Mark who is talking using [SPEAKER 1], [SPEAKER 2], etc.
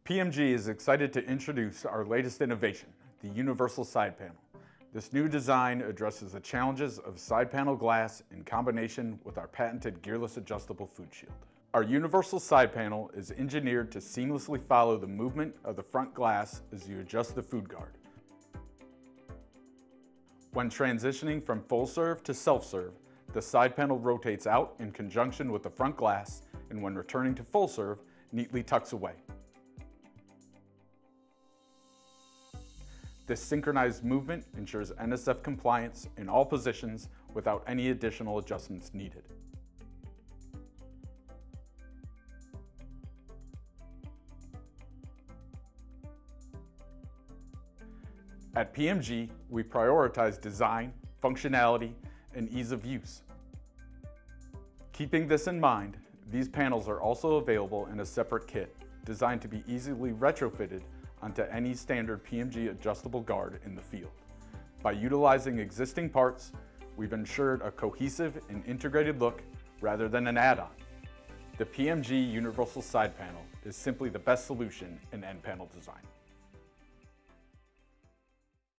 [SPEAKER 1] PMG is excited to introduce our latest innovation, the universal side panel. This new design addresses the challenges of side panel glass in combination with our patented gearless adjustable food shield. Our universal side panel is engineered to seamlessly follow the movement of the front glass as you adjust the food guard. When transitioning from full serve to self-serve, the side panel rotates out in conjunction with the front glass, and when returning to full serve, neatly tucks away. This synchronized movement ensures NSF compliance in all positions without any additional adjustments needed. At PMG, we prioritize design, functionality, and ease of use. Keeping this in mind, these panels are also available in a separate kit, designed to be easily retrofitted onto any standard PMG adjustable guard in the field. By utilizing existing parts, we've ensured a cohesive and integrated look rather than an add-on. The PMG Universal Side Panel is simply the best solution in end panel design.